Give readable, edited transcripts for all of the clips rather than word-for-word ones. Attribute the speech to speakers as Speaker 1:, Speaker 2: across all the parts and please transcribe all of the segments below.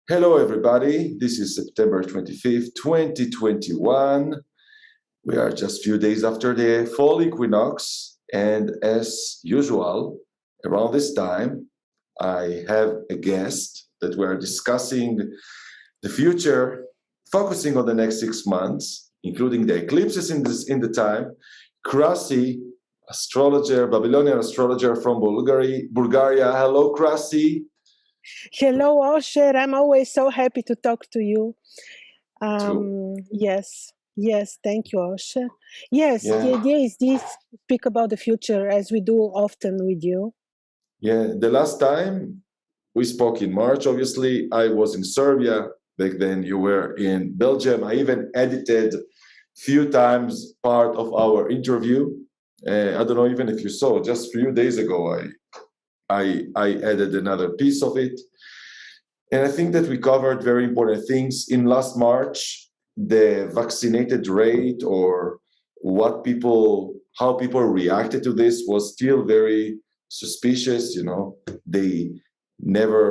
Speaker 1: Hello, everybody. This is September 25th, 2021. We are just a few days after the fall equinox. And as usual, around this time, I have a guest that we are discussing the future, focusing on the next 6 months, including the eclipses in the time. Krasi, astrologer, Babylonian astrologer from Bulgaria. Hello, Krasi.
Speaker 2: Hello, Osher. I'm always so happy to talk to you. Yes, thank you, Osher. Yes,
Speaker 1: Yeah.
Speaker 2: the idea is this: speak about the future as we do often with you.
Speaker 1: Yeah, the last time we spoke in March, obviously, I was in Serbia. Back then, you were in Belgium. I even edited few times part of our interview. I don't know even if you saw. Just a few days ago, I added another piece of it, and I think that we covered very important things in last March. The vaccinated rate, or how people reacted to this, was still very suspicious. They never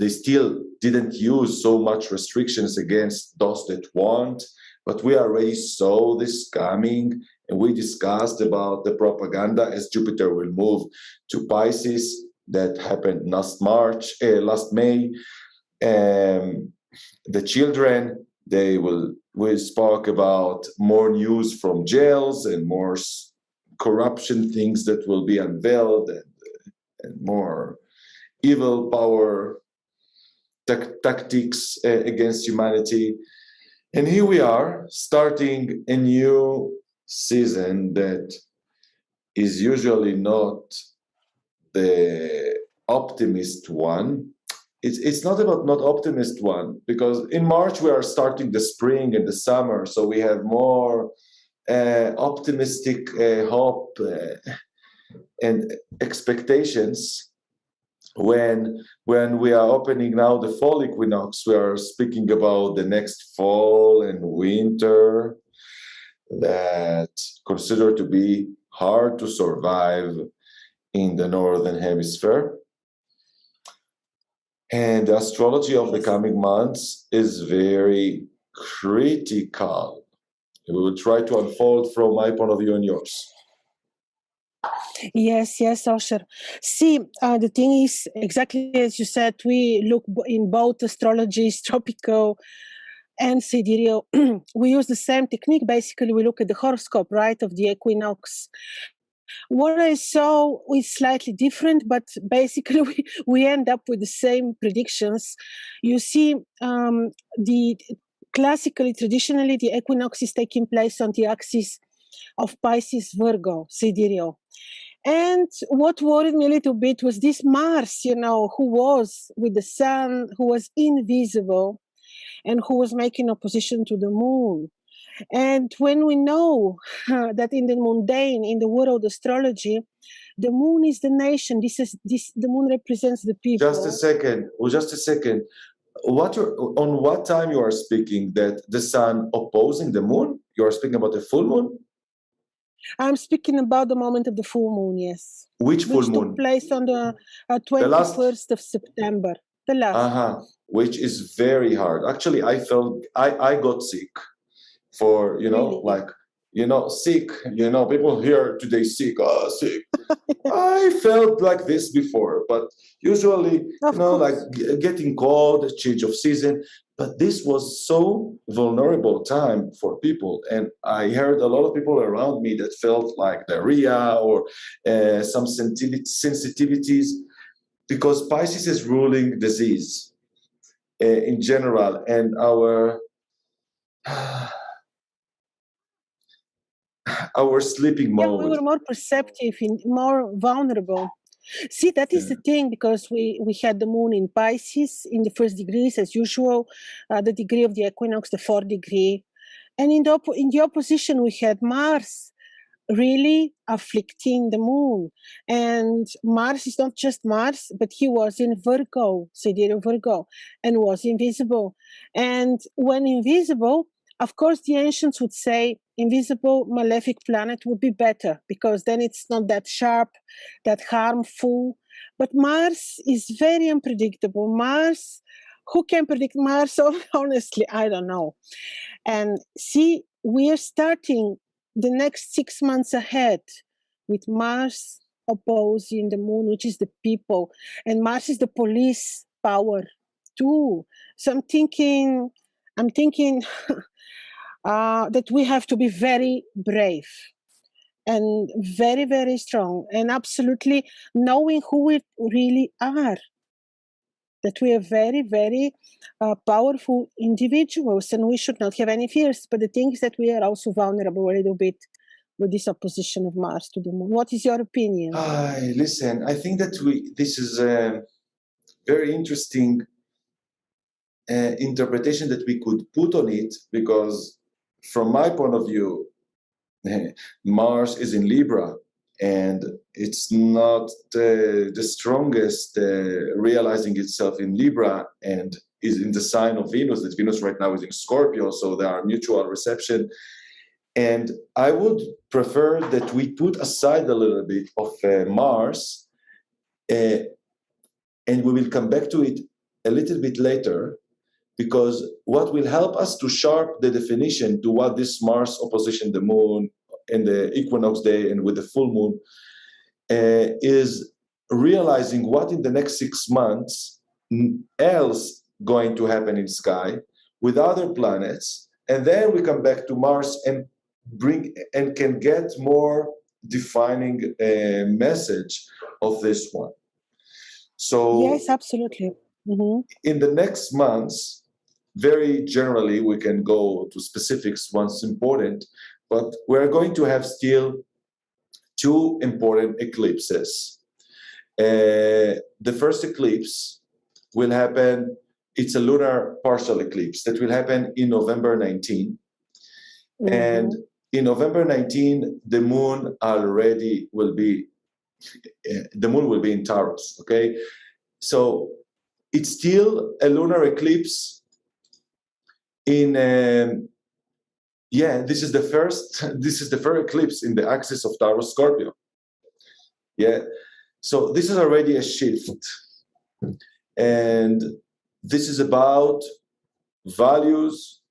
Speaker 1: they still didn't use so much restrictions against those that want, but we already saw this coming, and we discussed about the propaganda as Jupiter will move to Pisces. That happened last May. The children, we spoke about more news from jails and more corruption things that will be unveiled, and more evil power tactics against humanity. And here we are starting a new season that is usually not the optimist one. It's not about not optimist one, because in March we are starting the spring and the summer, so we have more optimistic hope and expectations. When we are opening now the fall equinox, we are speaking about the next fall and winter that considered to be hard to survive in the northern hemisphere. And the astrology of the coming months is very critical. We will try to unfold from my point of view and yours.
Speaker 2: Yes, Osher. See, the thing is, exactly as you said, we look in both astrologies, tropical and sidereal. We use the same technique. Basically, we look at the horoscope, right, of the equinox. What I saw is slightly different, but basically we end up with the same predictions. You see, traditionally, the equinox is taking place on the axis of Pisces Virgo, sidereal. And what worried me a little bit was this Mars, who was with the sun, who was invisible, and who was making opposition to the moon. And when we know that in the mundane, in the world astrology, the moon is the nation. The moon represents the people.
Speaker 1: Just a second. On what time you are speaking that the sun opposing the moon? You are speaking about the full moon?
Speaker 2: I'm speaking about the moment of the full moon, yes.
Speaker 1: Which full moon?
Speaker 2: Which took place on the 21st of September. The last.
Speaker 1: Which is very hard. Actually, I got sick for, really? Sick. People here today sick. Sick. I felt like this before, but usually, like getting cold, change of season. But this was so vulnerable time for people, and I heard a lot of people around me that felt like diarrhea or some sensitivities, because Pisces is ruling disease in general, and our sleeping mode.
Speaker 2: Yeah, we were more perceptive, more vulnerable. See, that is the thing, because we had the moon in Pisces in the first degrees, as usual, the degree of the equinox, the 4th degree. And in the opposition, we had Mars really afflicting the moon. And Mars is not just Mars, but he was in Virgo, sidereal Virgo, and was invisible. And when invisible, of course, the ancients would say invisible malefic planet would be better, because then it's not that sharp, that harmful. But Mars is very unpredictable. Mars, who can predict Mars? So honestly, I don't know. And see, we are starting the next 6 months ahead with Mars opposing the moon, which is the people. And Mars is the police power too. So I'm thinking that we have to be very brave and very, very strong and absolutely knowing who we really are. That we are very, very powerful individuals and we should not have any fears. But the thing is that we are also vulnerable a little bit with this opposition of Mars to the moon. What is your opinion?
Speaker 1: Listen, I think that this is a very interesting interpretation that we could put on it, because from my point of view, Mars is in Libra, and it's not the strongest realizing itself in Libra, and is in the sign of Venus. That Venus right now is in Scorpio, so there are mutual reception. And I would prefer that we put aside a little bit of Mars, and we will come back to it a little bit later, because what will help us to sharp the definition to what this Mars opposition the moon and the equinox day and with the full moon is realizing what in the next 6 months else going to happen in sky with other planets. And then we come back to Mars and can get more defining message of this one. So
Speaker 2: yes, absolutely. Mm-hmm.
Speaker 1: In the next months, very generally, we can go to specifics once important, but we're going to have still 2 important eclipses. The first eclipse will happen, it's a lunar partial eclipse that will happen in November 19. Mm-hmm. And in November 19, the moon will be in Taurus, okay? So it's still a lunar eclipse this is the first eclipse in the axis of Taurus Scorpio. Yeah, so this is already a shift, and this is about values,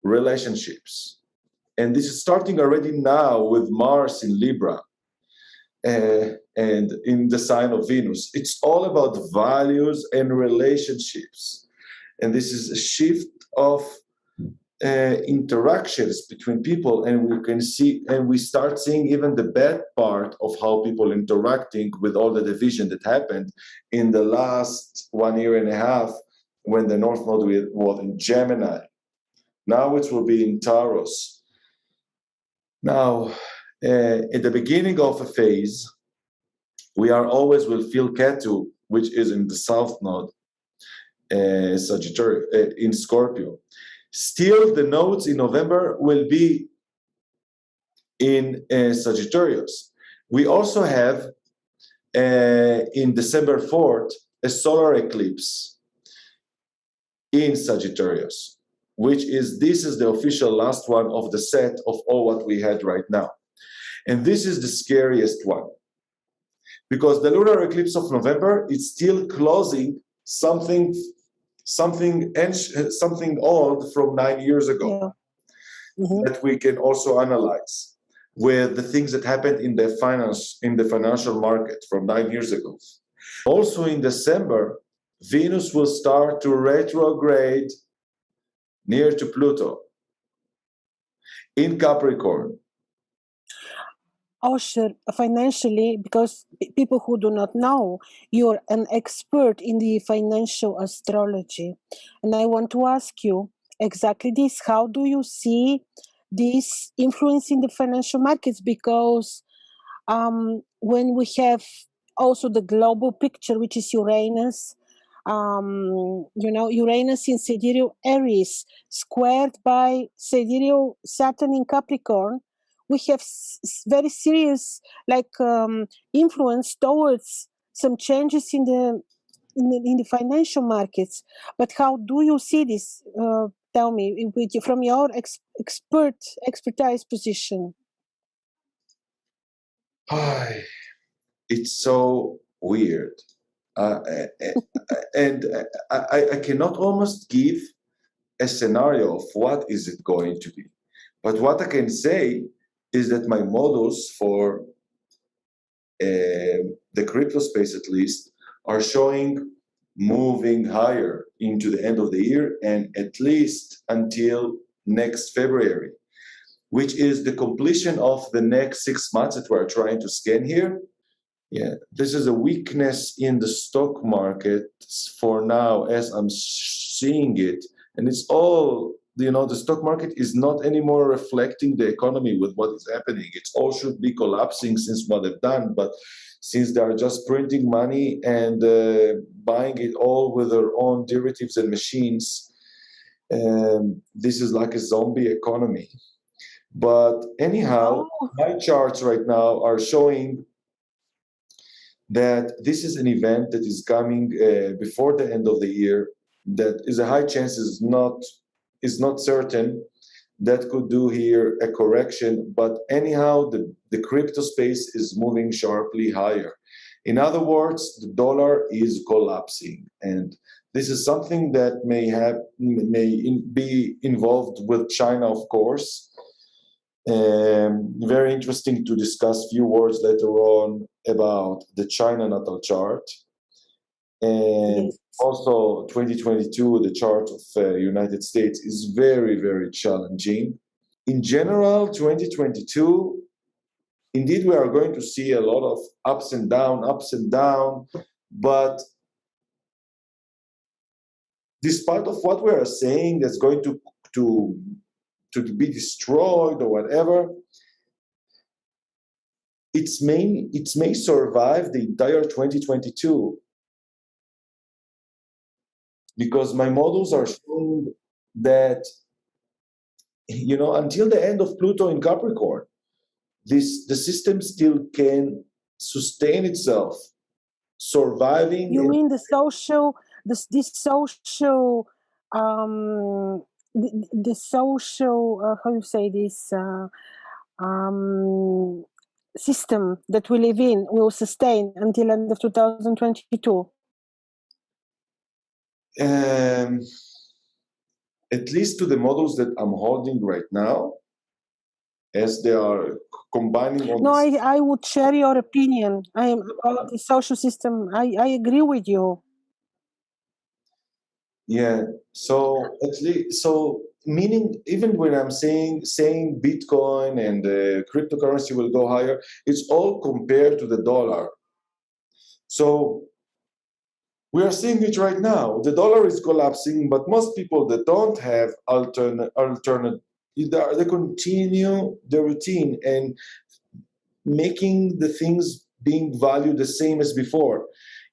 Speaker 1: relationships, and this is starting already now with Mars in Libra and in the sign of Venus. It's all about values and relationships, and this is a shift of interactions between people, and we start seeing even the bad part of how people interacting with all the division that happened in the last 1.5 years when the North Node was in Gemini. Now it will be in Taurus. Now, at the beginning of a phase, we will feel Ketu, which is in the South Node, Sagittarius, in Scorpio. Still, the nodes in November will be in Sagittarius. We also have, in December 4th, a solar eclipse in Sagittarius, this is the official last one of the set of all what we had right now. And this is the scariest one, because the lunar eclipse of November is still closing something old from 9 years ago. Yeah. Mm-hmm. That we can also analyze with the things that happened in the financial market from 9 years ago. Also in December, Venus will start to retrograde near to Pluto in Capricorn.
Speaker 2: Osher, financially, because people who do not know, you're an expert in the financial astrology. And I want to ask you exactly this. How do you see this influence in the financial markets? Because when we have also the global picture, which is Uranus, Uranus in sidereal Aries, squared by sidereal Saturn in Capricorn, we have very serious influence towards some changes in the financial markets. But how do you see this? Tell me, from your expertise position.
Speaker 1: It's so weird, And I cannot almost give a scenario of what is it going to be. But what I can say is that my models for the crypto space, at least, are showing moving higher into the end of the year and at least until next February, which is the completion of the next 6 months that we're trying to scan here. Yeah, this is a weakness in the stock market for now, as I'm seeing it. And it's all, the stock market is not anymore reflecting the economy with what is happening. It all should be collapsing since what they've done. But since they are just printing money and buying it all with their own derivatives and machines, this is like a zombie economy. But anyhow, my charts right now are showing that this is an event that is coming before the end of the year, that is a high chance is not certain, that could do here a correction. But anyhow, the crypto space is moving sharply higher. In other words, the dollar is collapsing, and this is something that may be involved with China, of course. Very interesting to discuss few words later on about the China natal chart. And also 2022, the chart of United States is very, very challenging. In general, 2022, indeed, we are going to see a lot of ups and down, but despite of what we are saying that's going to be destroyed or whatever, it may survive the entire 2022, because my models are showing that, until the end of Pluto in Capricorn, the system still can sustain itself, surviving.
Speaker 2: You mean the social, this social, the social, how you say this, system that we live in will sustain until end of 2022?
Speaker 1: At least to the models that I'm holding right now, as they are combining on.
Speaker 2: No, I would share your opinion. I am about the social system. I agree with you.
Speaker 1: Yeah. So at least, meaning, even when I'm saying Bitcoin and cryptocurrency will go higher, it's all compared to the dollar. So we are seeing it right now. The dollar is collapsing, but most people that don't have alternate, they continue the routine and making the things being valued the same as before.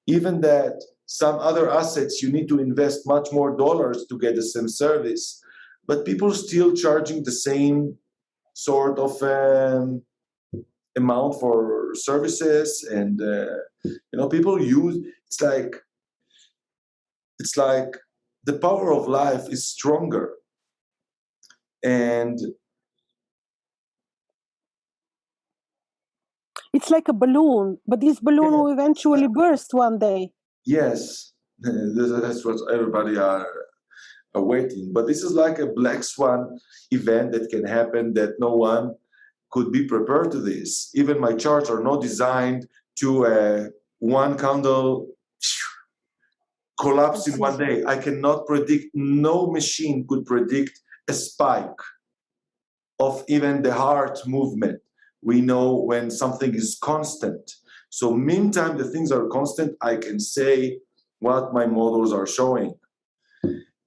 Speaker 1: Even that some other assets, you need to invest much more dollars to get the same service, but people still charging the same sort of amount for services. And people use, it's like the power of life is stronger. And
Speaker 2: it's like a balloon, but this balloon will eventually burst one day.
Speaker 1: Yes, that's what everybody are waiting. But this is like a black swan event that can happen, that no one could be prepared to this. Even my charts are not designed to one candle collapse in one day. I cannot predict, no machine could predict a spike of even the heart movement. We know when something is constant. So meantime, the things are constant, I can say what my models are showing.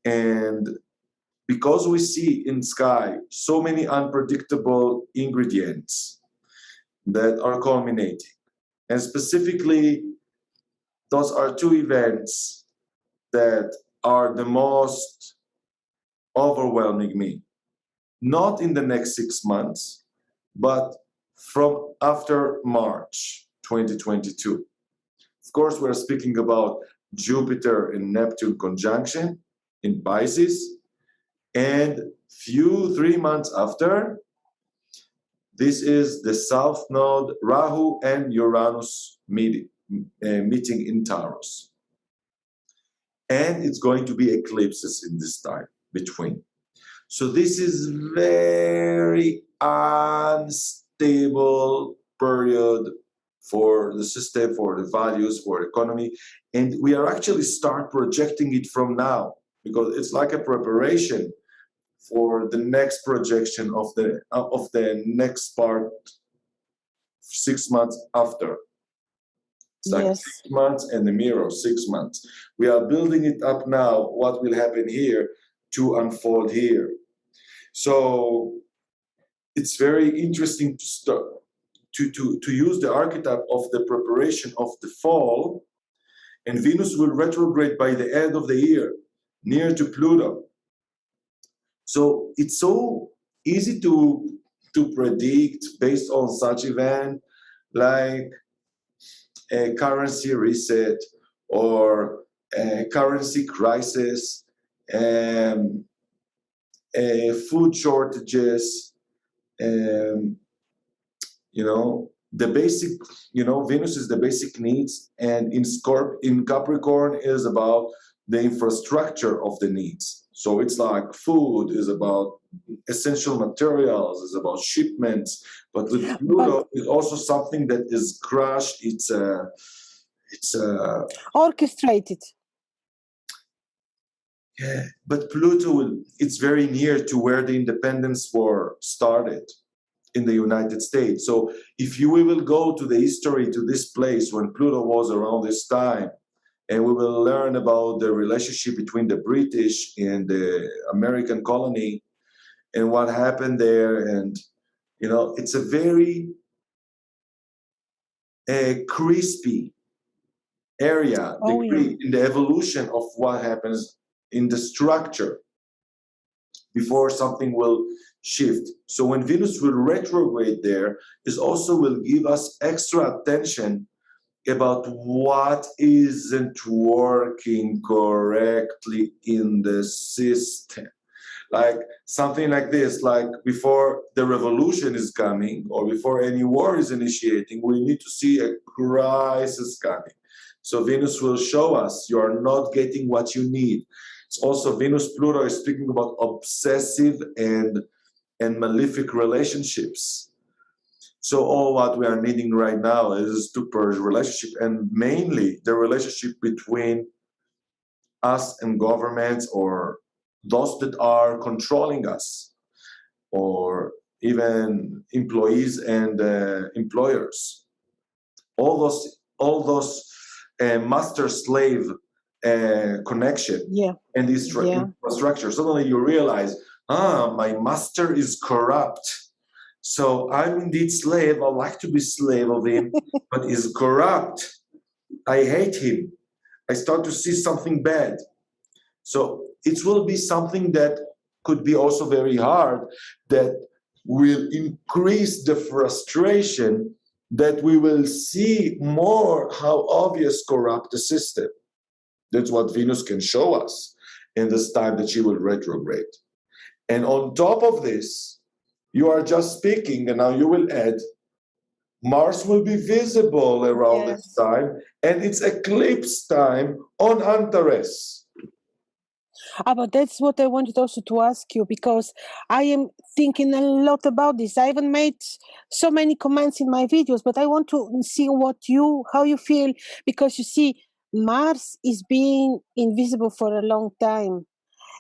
Speaker 1: And because we see in sky so many unpredictable ingredients that are culminating, and specifically, those are two events that are the most overwhelming me. Not in the next 6 months, but from after March 2022. Of course, we're speaking about Jupiter and Neptune conjunction in Pisces, and 3 months after, this is the South Node, Rahu and Uranus meeting. meeting in Taurus. And it's going to be eclipses in this time between. So this is very unstable period for the system, for the values, for the economy. And we are actually start projecting it from now, because it's like a preparation for the next projection of the next part 6 months after. It's like 6 months and the mirror, 6 months. We are building it up now, what will happen here to unfold here. So it's very interesting to start to use the archetype of the preparation of the fall, and Venus will retrograde by the end of the year, near to Pluto. So it's so easy to predict based on such event, like a currency reset or a currency crisis, food shortages, the basic, Venus is the basic needs, and in Capricorn is about the infrastructure of the needs. So it's like food is about essential materials, is about shipments, but with Pluto is also something that is crushed. It's
Speaker 2: orchestrated.
Speaker 1: Yeah, but Pluto, it's very near to where the independence war started in the United States. So if you will go to the history, to this place when Pluto was around this time, and we will learn about the relationship between the British and the American colony and what happened there. And, it's a very crispy area in the evolution of what happens in the structure before something will shift. So when Venus will retrograde there, it also will give us extra attention about what isn't working correctly in the system. Like something like this, like before the revolution is coming or before any war is initiating, we need to see a crisis coming. So Venus will show us you are not getting what you need. It's also Venus-Pluto is speaking about obsessive and malefic relationships. So all what we are needing right now is to purge relationship, and mainly the relationship between us and governments or those that are controlling us, or even employees and employers. All those master-slave connection and this infrastructure. Suddenly you realize, my master is corrupt. So I'm indeed slave. I like to be slave of him, but he's corrupt. I hate him. I start to see something bad. So it will be something that could be also very hard, that will increase the frustration, that we will see more how obvious corrupt the system. That's what Venus can show us in this time that she will retrograde. And on top of this, you are just speaking, and now you will add, Mars will be visible around this time, and it's eclipse time on Antares.
Speaker 2: But that's what I wanted also to ask you, because I am thinking a lot about this. I haven't made so many comments in my videos, but I want to see how you feel, because you see, Mars is being invisible for a long time.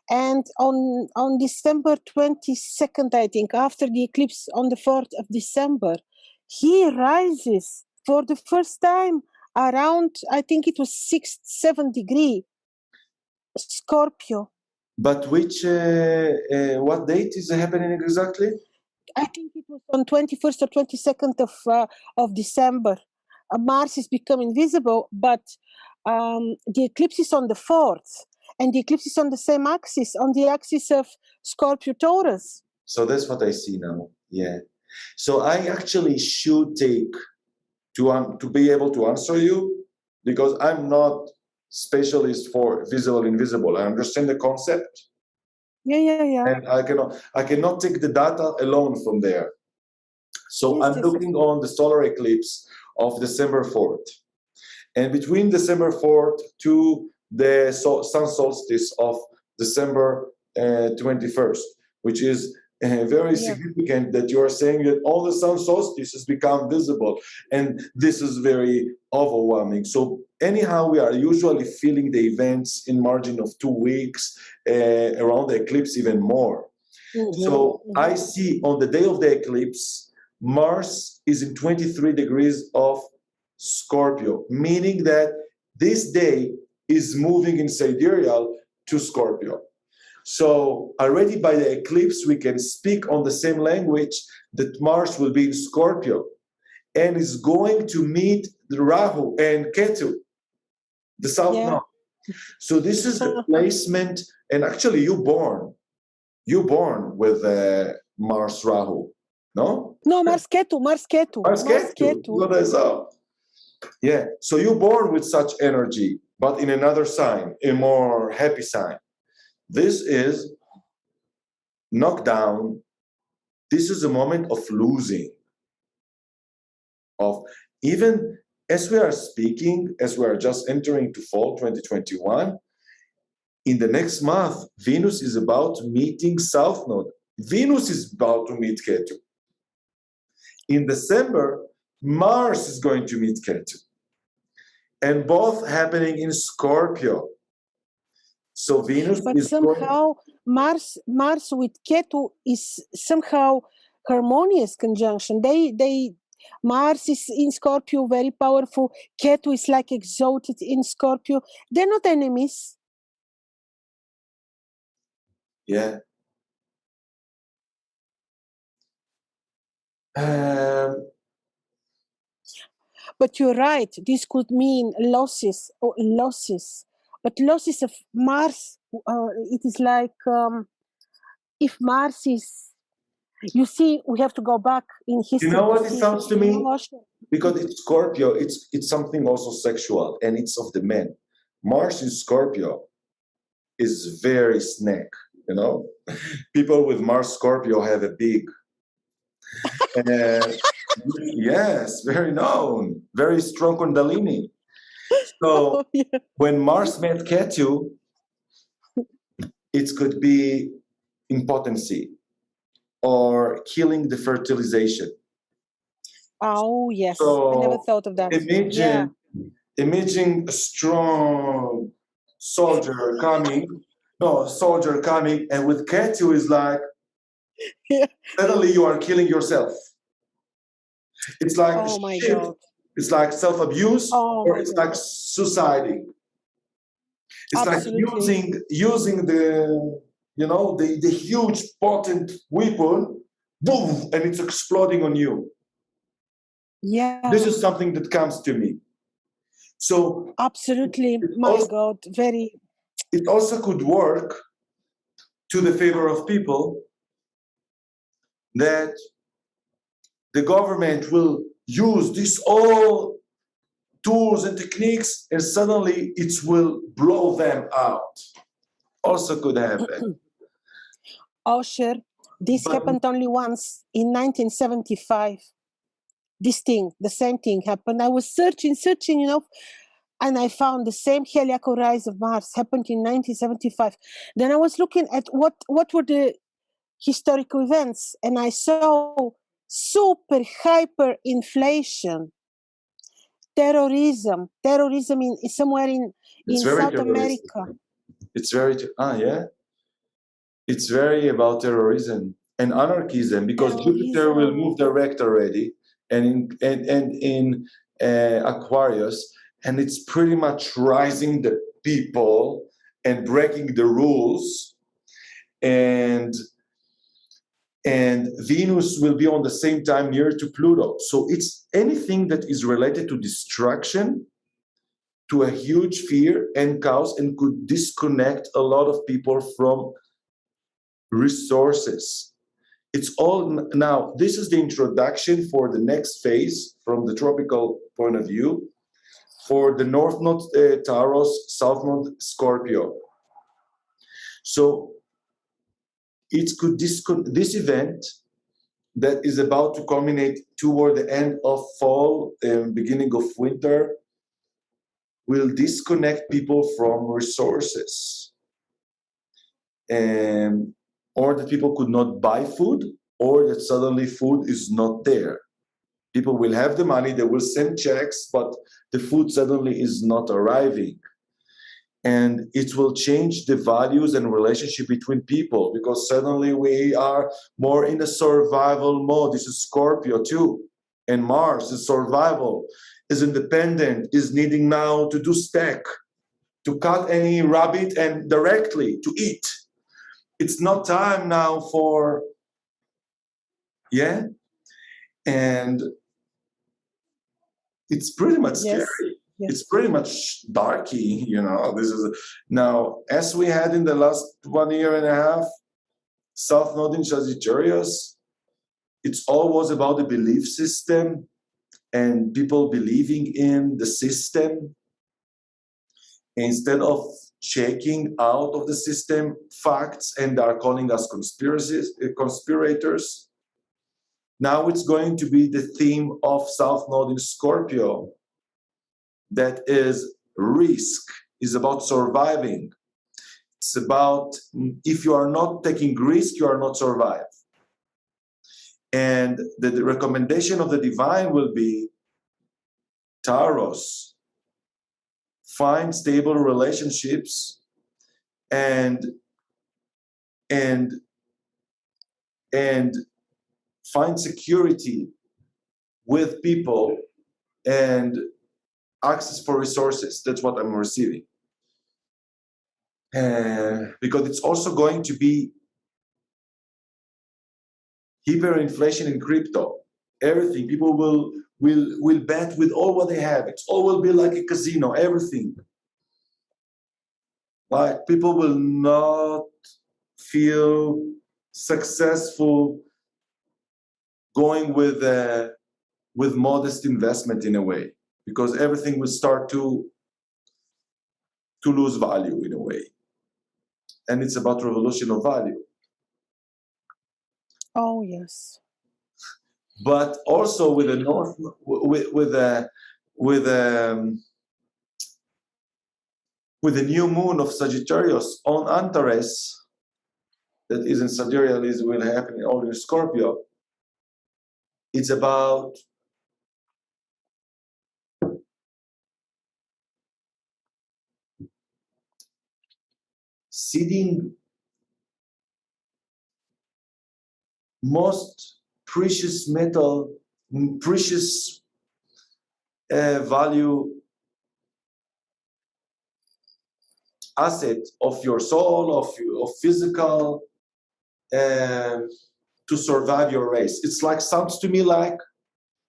Speaker 2: And on December 22nd, I think, after the eclipse on the 4th of December, he rises for the first time around, I think it was 7 degrees, Scorpio.
Speaker 1: But what date is happening exactly?
Speaker 2: I think it was on 21st or 22nd of December. Mars is becoming visible, but the eclipse is on the 4th, and the eclipse is on the same axis, on the axis of Scorpio-Taurus.
Speaker 1: So that's what I see now, yeah. So I actually should take, to be able to answer you, because I'm not specialist for visible, invisible. I understand the concept.
Speaker 2: Yeah.
Speaker 1: And I cannot take the data alone from there. So I'm looking on the solar eclipse of December 4th. And between December 4th to the sun solstice of December 21st, which is very significant that you are saying that all the sun solstices become visible. And this is very overwhelming. So anyhow, we are usually feeling the events in margin of 2 weeks, around the eclipse even more. So I see on the day of the eclipse, Mars is in 23 degrees of Scorpio, meaning that this day is moving in sidereal to Scorpio. So already by the eclipse, we can speak on the same language that Mars will be in Scorpio and is going to meet the Rahu and Ketu, the South Node. So this is the placement, and actually you born with Mars Rahu, no?
Speaker 2: No, Mars Ketu.
Speaker 1: What I saw. Yeah, so you're born with such energy, but in another sign, a more happy sign. This is knockdown. This is a moment of losing. Of even as we are speaking, as we are just entering to fall 2021, in the next month, Venus is about meeting South Node. Venus is about to meet Ketu. In December, Mars is going to meet Ketu. And both happening in Scorpio. So Venus
Speaker 2: but
Speaker 1: is
Speaker 2: somehow Mars with Ketu is somehow harmonious conjunction. Mars is in Scorpio, very powerful. Ketu is like exalted in Scorpio. They're not enemies.
Speaker 1: Yeah.
Speaker 2: But you're right. This could mean losses. But losses of Mars, it is like if Mars is, you see, we have to go back in history.
Speaker 1: You know what it sounds to me? Because it's Scorpio, it's something also sexual, and it's of the men. Mars in Scorpio is very snack, you know? People with Mars Scorpio have a big, yes, very known, very strong Kundalini. So when Mars met Ketu, it could be impotency or killing the fertilization.
Speaker 2: Oh, yes.
Speaker 1: So
Speaker 2: I never thought of that.
Speaker 1: Imagine a strong soldier coming, and with Ketu is like, suddenly you are killing yourself. It's like God. It's like self-abuse, or it's like suiciding. It's
Speaker 2: absolutely.
Speaker 1: like using the huge potent weapon, boom, and it's exploding on you.
Speaker 2: Yeah.
Speaker 1: This is something that comes to me. So
Speaker 2: absolutely, God, very.
Speaker 1: It also could work to the favor of people that the government will use these all tools and techniques, and suddenly it will blow them out. Also could happen.
Speaker 2: Osher, this happened only once in 1975. The same thing happened. I was searching, and I found the same heliacal rise of Mars happened in 1975. Then I was looking at what were the historical events, and I saw super hyper inflation, terrorism in somewhere in South America.
Speaker 1: It's very It's very about terrorism and anarchism, because Jupiter will move direct already, and in Aquarius, and it's pretty much rising the people and breaking the rules, and Venus will be on the same time near to Pluto. So it's anything that is related to destruction, to a huge fear and chaos, and could disconnect a lot of people from resources. It's all now. This is the introduction for the next phase from the tropical point of view, for the North Node Taurus, South Node Scorpio. So it could this event that is about to culminate toward the end of fall and beginning of winter will disconnect people from resources, and or that people could not buy food, or that suddenly food is not there. People will have the money, they will send checks, but the food suddenly is not arriving. And it will change the values and relationship between people, because suddenly we are more in a survival mode. This is Scorpio too. And Mars is survival, is independent, is needing now to do stack, to cut any rabbit and directly to eat. It's not time now for, yeah? And it's pretty much scary.
Speaker 2: Yes.
Speaker 1: It's pretty much darky, you know. This is now, as we had in the last 1 year and a half, South Node in Sagittarius, it's always about the belief system and people believing in the system instead of checking out of the system facts, and are calling us conspirators. Now it's going to be the theme of South Node in Scorpio, that is risk, is about surviving. It's about, if you are not taking risk, you are not survive. And the recommendation of the divine will be Taurus, find stable relationships and find security with people and access for resources. That's what I'm receiving. Because it's also going to be hyperinflation in crypto. Everything, people will bet with all what they have. It all will be like a casino, everything. Like, people will not feel successful going with modest investment in a way, because everything will start to lose value in a way. And it's about revolution of value.
Speaker 2: Oh, yes.
Speaker 1: But also with the north, with the new moon of Sagittarius on Antares, that is in Sidereal, is will happen all in Scorpio. It's about seeding most precious metal, precious value asset of your soul, of physical, to survive your race. It's like, sounds to me like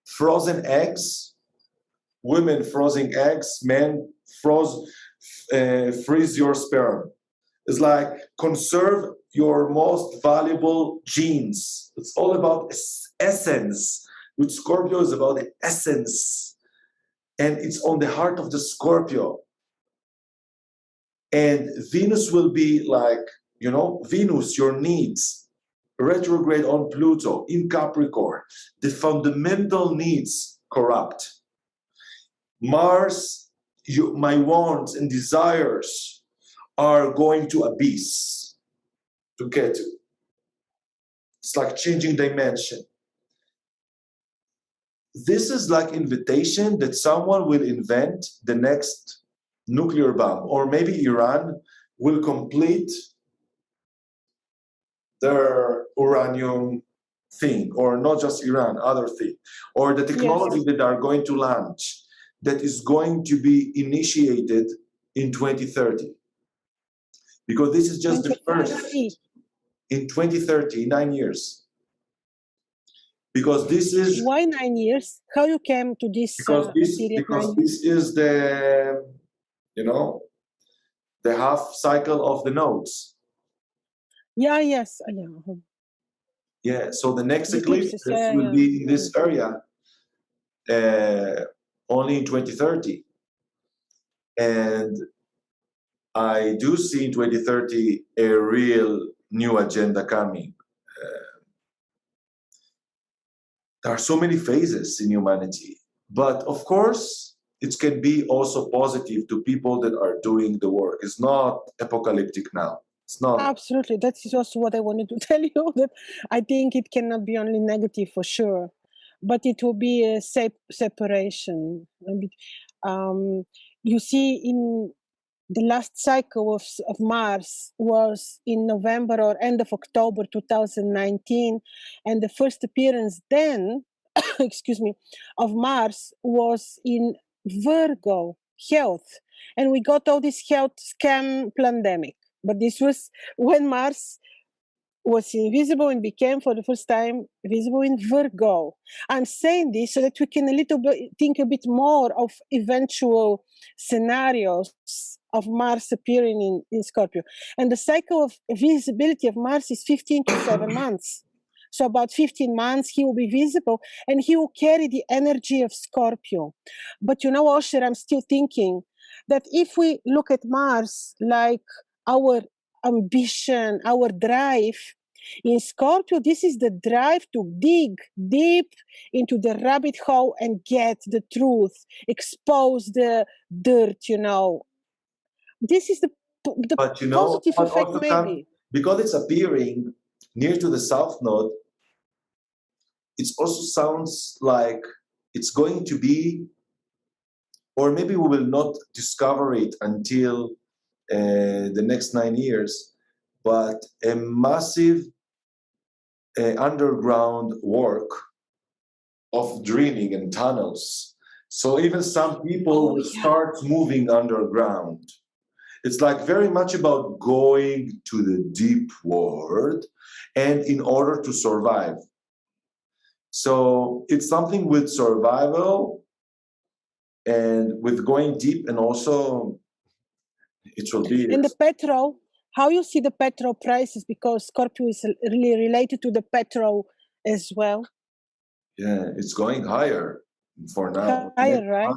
Speaker 1: frozen eggs, women freezing eggs, men freeze your sperm. It's like, conserve your most valuable genes. It's all about essence. With Scorpio is about the essence. And it's on the heart of the Scorpio. And Venus will be like, you know, Venus, your needs, retrograde on Pluto in Capricorn. The fundamental needs corrupt. Mars, my wants and desires are going to abyss, to Ketu. It's like changing dimension. This is like invitation that someone will invent the next nuclear bomb, or maybe Iran will complete their uranium thing, or not just Iran, other thing, or the technology that are going to launch, that is going to be initiated in 2030. Because this is just the first, in 2030, 9 years. Because this is...
Speaker 2: Why 9 years? How you came to this
Speaker 1: because this is the, you know, the half cycle of the nodes.
Speaker 2: Yeah, yes.
Speaker 1: Yeah, so the next eclipse will be in this area only in 2030. And I do see in 2030 a real new agenda coming. There are so many phases in humanity. But of course, it can be also positive to people that are doing the work. It's not apocalyptic now. It's not.
Speaker 2: Absolutely. That is also what I wanted to tell you, that I think it cannot be only negative for sure, but it will be a separation. You see, in the last cycle of Mars was in November or end of October 2019, and the first appearance then, excuse me, of Mars was in Virgo, health, and we got all this health scam pandemic. But this was when Mars was invisible and became for the first time visible in Virgo. I'm saying this so that we can a little bit think a bit more of eventual scenarios of Mars appearing in Scorpio. And the cycle of visibility of Mars is 15 to 7 months. So about 15 months he will be visible and he will carry the energy of Scorpio. But you know, Osher, I'm still thinking that if we look at Mars like our ambition, our drive, in Scorpio, this is the drive to dig deep into the rabbit hole and get the truth, expose the dirt, you know. This is the
Speaker 1: But you know,
Speaker 2: positive
Speaker 1: but
Speaker 2: effect,
Speaker 1: also
Speaker 2: maybe.
Speaker 1: because it's appearing near to the south node, it also sounds like it's going to be, or maybe we will not discover it until the next 9 years, but a massive underground work of drilling and tunnels. So even some people will start moving underground. It's like very much about going to the deep world and in order to survive. So it's something with survival and with going deep, and also it will be.
Speaker 2: And the petrol, how you see the petrol prices, because Scorpio is really related to the petrol as well.
Speaker 1: Yeah, it's going higher for now.
Speaker 2: Higher, right?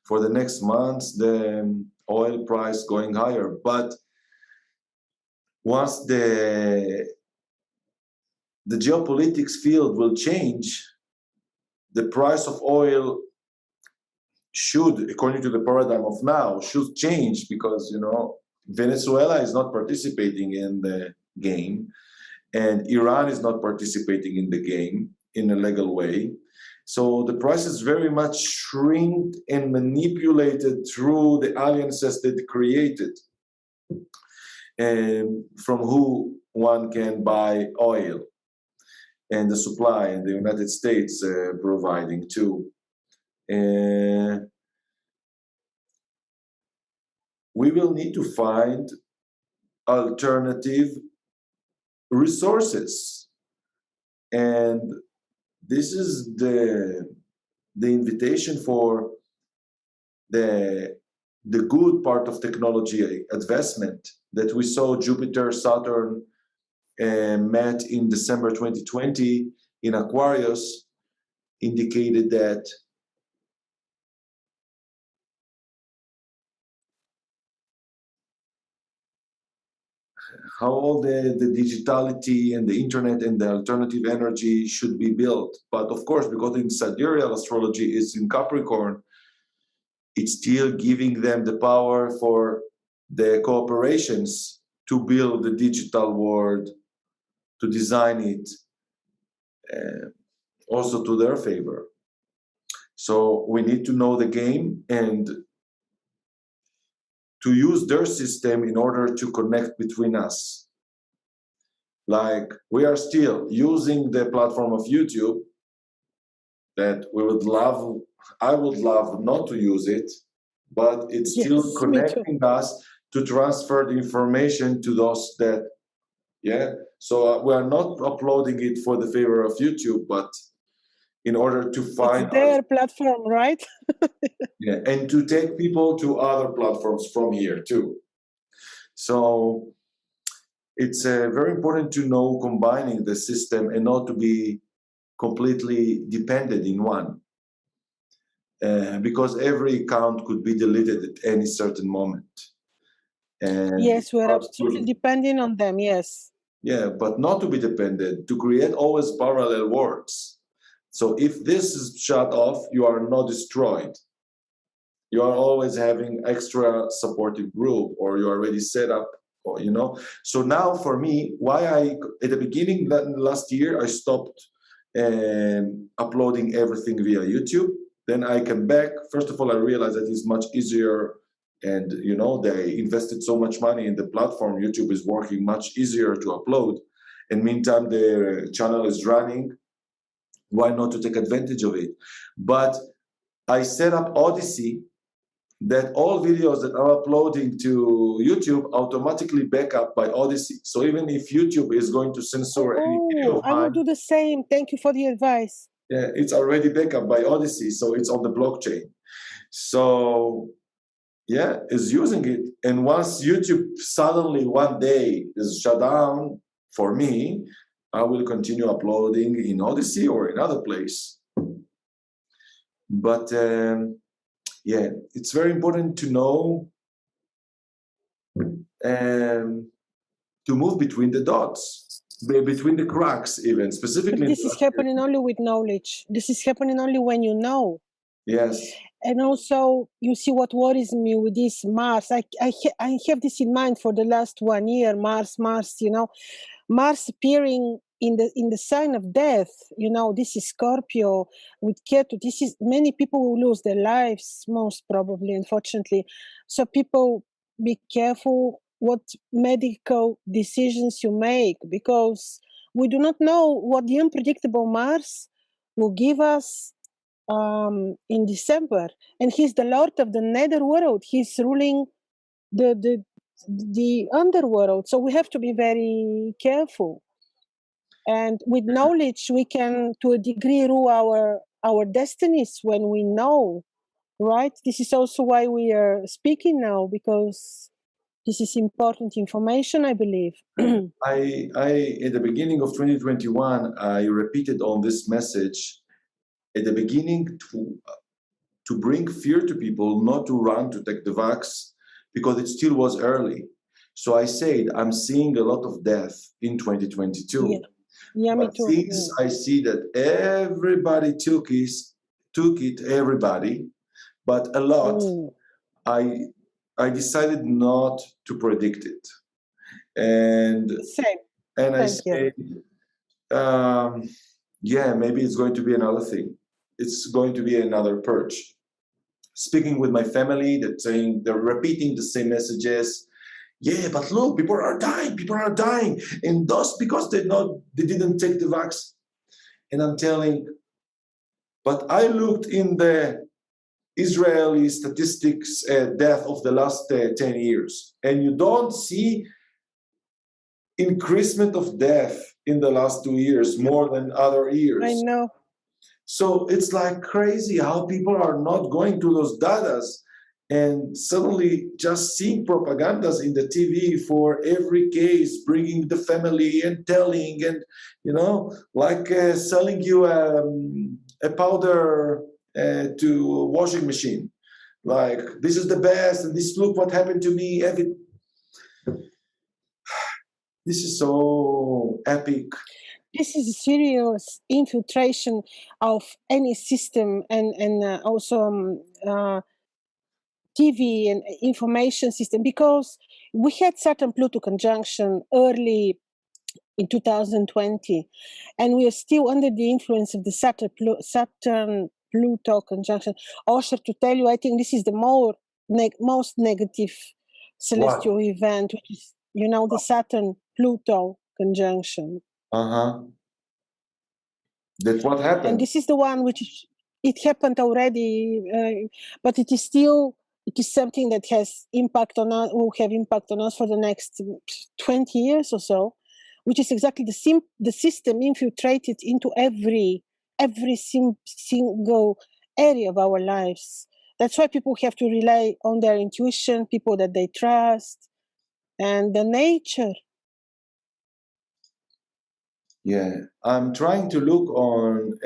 Speaker 1: For the next months, the oil price going higher. But once the geopolitics field will change, the price of oil should, according to the paradigm of now, should change, because you know Venezuela is not participating in the game, and Iran is not participating in the game in a legal way. So the price is very much shrinked and manipulated through the alliances that created, and from who one can buy oil, and the supply, and the United States providing too. We will need to find alternative resources, and this is the invitation for the good part of technology advancement that we saw. Jupiter, Saturn met in December 2020 in Aquarius, indicated that how all the digitality and the internet and the alternative energy should be built. But of course, because in sidereal astrology is in Capricorn, it's still giving them the power for the cooperations to build the digital world, to design it also to their favor. So we need to know the game and to use their system in order to connect between us. Like we are still using the platform of YouTube that we would love, I would love not to use it, but it's still connecting us to transfer the information to those that, yeah. So we are not uploading it for the favor of YouTube, but in order to find
Speaker 2: their platform, right?
Speaker 1: Yeah, and to take people to other platforms from here too. So it's very important to know combining the system and not to be completely dependent in one, because every account could be deleted at any certain moment. And
Speaker 2: yes, we're absolutely depending on them, yes.
Speaker 1: Yeah, but not to be dependent, to create always parallel worlds. So if this is shut off, you are not destroyed. You are always having extra supportive group, or you already set up, or you know. So now for me, why I at the beginning last year I stopped uploading everything via YouTube. Then I came back. First of all, I realized that it's much easier, and you know they invested so much money in the platform. YouTube is working much easier to upload. And meantime, the channel is running. Why not to take advantage of it? But I set up Odyssey, that all videos that I'm uploading to YouTube automatically back up by Odyssey. So even if YouTube is going to censor any video of
Speaker 2: I will
Speaker 1: mine,
Speaker 2: do the same. Thank you for the advice.
Speaker 1: yeah, it's already back up by Odyssey, so it's on the blockchain. So yeah, is using it. And once YouTube suddenly one day is shut down for me, I will continue uploading in Odyssey or in other place. But yeah, it's very important to know to move between the dots, between the cracks, even specifically.
Speaker 2: But this is happening only with knowledge. This is happening only when you know.
Speaker 1: Yes.
Speaker 2: And also, you see what worries me with this Mars. I have this in mind for the last 1 year. Mars, you know, Mars appearing in the sign of death. You know, this is Scorpio with Ketu. This is, many people will lose their lives, most probably, unfortunately. So people, be careful what medical decisions you make, because we do not know what the unpredictable Mars will give us in December. And he's the Lord of the netherworld. He's ruling the underworld. So we have to be very careful. And with knowledge, we can, to a degree, rule our destinies when we know, right? This is also why we are speaking now, because this is important information, I believe.
Speaker 1: I at the beginning of 2021, I repeated on this message at the beginning to bring fear to people, not to run to take the vax, because it still was early. So I said, I'm seeing a lot of death in 2022.
Speaker 2: Yeah, me
Speaker 1: But
Speaker 2: too.
Speaker 1: since I see that everybody took it, everybody, but a lot, I decided not to predict it. And
Speaker 2: Same.
Speaker 1: I say, yeah, maybe it's going to be another thing. It's going to be another purge. Speaking with my family, they're repeating the same messages. Yeah, but look, people are dying, and that's because they didn't take the vaccine. And I'm telling, but I looked in the Israeli statistics death of the last 10 years, and you don't see increasement of death in the last 2 years more than other years.
Speaker 2: I know.
Speaker 1: So it's like crazy how people are not going to those datas, and suddenly just seeing propagandas in the TV for every case, bringing the family and telling, and you know, like selling you a powder to washing machine, like this is the best, and this, look what happened to me. This is so epic.
Speaker 2: This is a serious infiltration of any system, and also TV and information system, because we had Saturn Pluto conjunction early in 2020, and we are still under the influence of the Saturn Pluto conjunction. Osher, to tell you, I think this is the most negative celestial event, which is, you know, the Saturn Pluto conjunction.
Speaker 1: That's what happened.
Speaker 2: And this is the one which it happened already, but it is something that has impact on us, will have impact on us for the next 20 years or so, which is exactly the system infiltrated into every single area of our lives. That's why people have to rely on their intuition, people that they trust, and the nature.
Speaker 1: Yeah, I'm trying to look on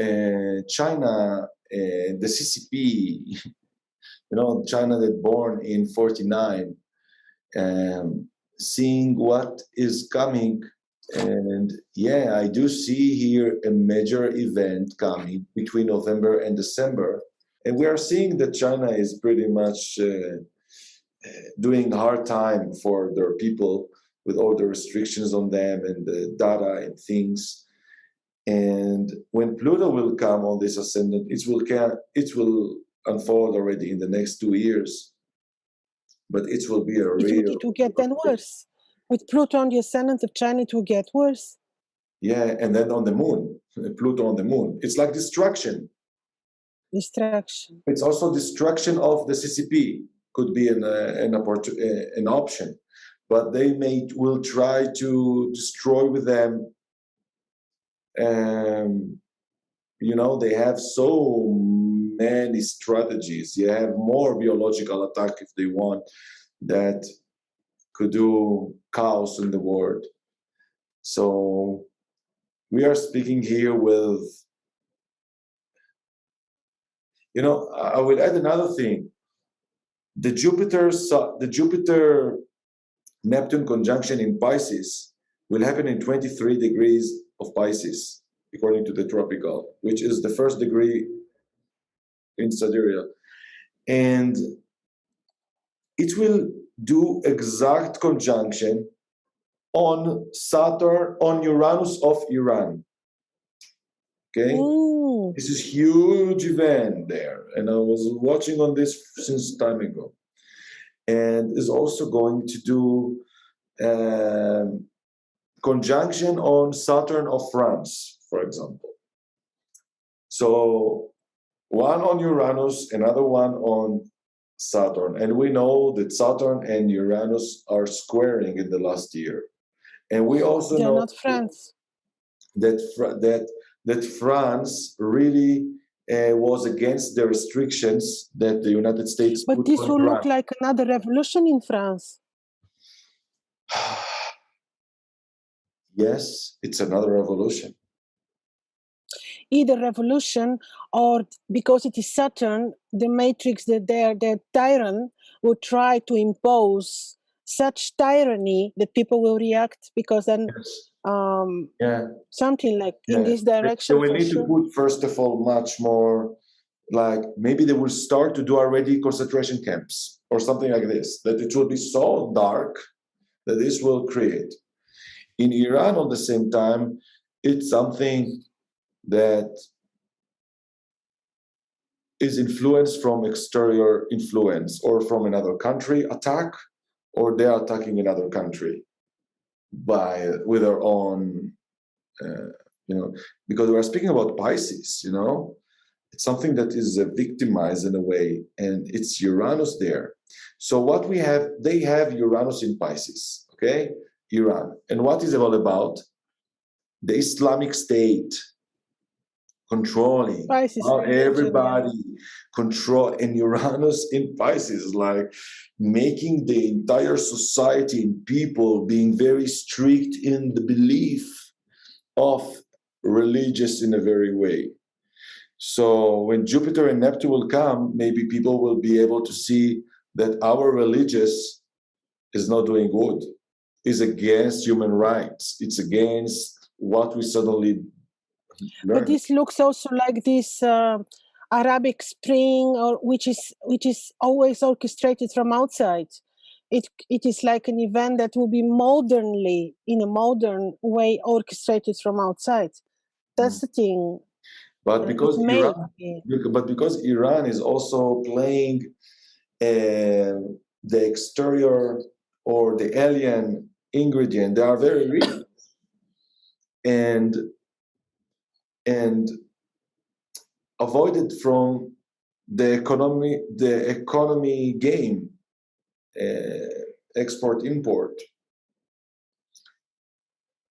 Speaker 1: China, the CCP, you know, China that born in 49, seeing what is coming. And yeah, I do see here a major event coming between November and December. And we are seeing that China is pretty much doing hard time for their people with all the restrictions on them and the data and things. And when Pluto will come on this ascendant, it will unfold already in the next 2 years. But it will be a real...
Speaker 2: It will get then worse. With Pluto on the ascendant of China, it will get worse.
Speaker 1: Yeah, and then on the moon, Pluto on the moon. It's like destruction.
Speaker 2: Destruction.
Speaker 1: It's also destruction of the CCP. Could be an option. But they will try to destroy with them. You know, they have so many strategies. You have more biological attack if they want, that could do chaos in the world. So we are speaking here with, you know, I will add another thing. The Jupiter Neptune conjunction in Pisces will happen in 23 degrees of Pisces, according to the tropical, which is the first degree in sidereal. And it will do exact conjunction on Saturn, on Uranus of Iran. Okay?
Speaker 2: Ooh.
Speaker 1: This is huge event there. And I was watching on this since time ago. And is also going to do conjunction on Saturn of France, for example. So one on Uranus, another one on Saturn. And we know that Saturn and Uranus are squaring in the last year. And we also
Speaker 2: They're
Speaker 1: know
Speaker 2: not France.
Speaker 1: that France really was against the restrictions that the United States
Speaker 2: But
Speaker 1: put
Speaker 2: this
Speaker 1: on
Speaker 2: will
Speaker 1: Iran.
Speaker 2: look like another revolution in France.
Speaker 1: Yes, it's another revolution.
Speaker 2: Either revolution, or because it is Saturn, the matrix, the tyrant will try to impose such tyranny that people will react, because then something like in this direction.
Speaker 1: So we need to put, first of all, much more, like maybe they will start to do already concentration camps or something like this, that it will be so dark that this will create. In Iran, at the same time, it's something that is influenced from exterior influence or from another country attack, or they are attacking another country with their own, you know, because we are speaking about Pisces, you know, it's something that is victimized in a way, and it's Uranus there. So what we have, they have Uranus in Pisces, okay, Iran. And what is it all about? The Islamic State controlling everybody, control, and Uranus in Pisces, like making the entire society and people being very strict in the belief of religious in a very way. So when Jupiter and Neptune will come, maybe people will be able to see that our religious is not doing good, is against human rights. It's against what we suddenly learned.
Speaker 2: But this looks also like this Arabic Spring, or which is always orchestrated from outside. It is like an event that will be modernly, in a modern way, orchestrated from outside. That's the thing.
Speaker 1: But because Iran is also playing the exterior or the alien ingredient, they are very real. And avoided from the economy game, export import.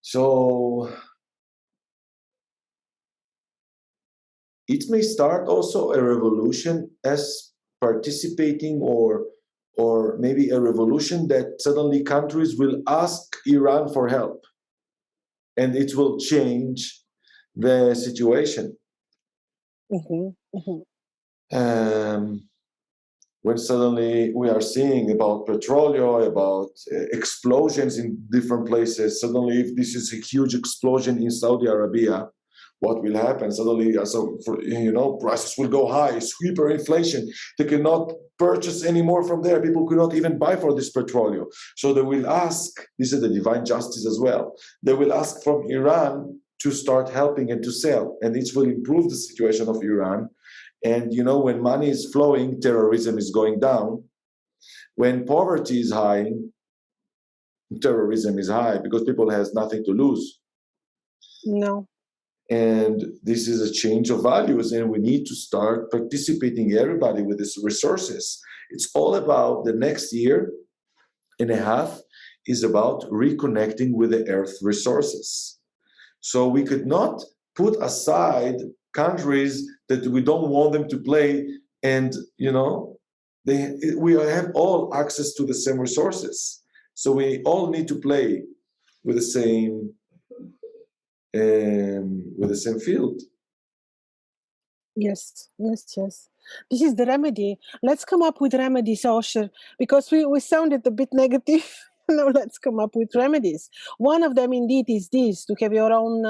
Speaker 1: So it may start also a revolution as participating, or maybe a revolution that suddenly countries will ask Iran for help, and it will change the situation. When suddenly we are seeing about petroleum, about explosions in different places, suddenly if this is a huge explosion in Saudi Arabia, what will happen? Suddenly, prices will go high, hyperinflation. They cannot purchase anymore from there. People could not even buy for this petroleum. So they will ask, this is the divine justice as well, they will ask from Iran to start helping and to sell. And this will improve the situation of Iran. And, when money is flowing, terrorism is going down. When poverty is high, terrorism is high because people has nothing to lose.
Speaker 2: No.
Speaker 1: And this is a change of values, and we need to start participating, everybody, with these resources. It's all about the next year and a half is about reconnecting with the earth resources. So we could not put aside countries that we don't want them to play, and we have all access to the same resources. So we all need to play with the same field.
Speaker 2: Yes. This is the remedy. Let's come up with remedies, Osher, because we sounded a bit negative. Now let's come up with remedies. One of them indeed is this, to have your own,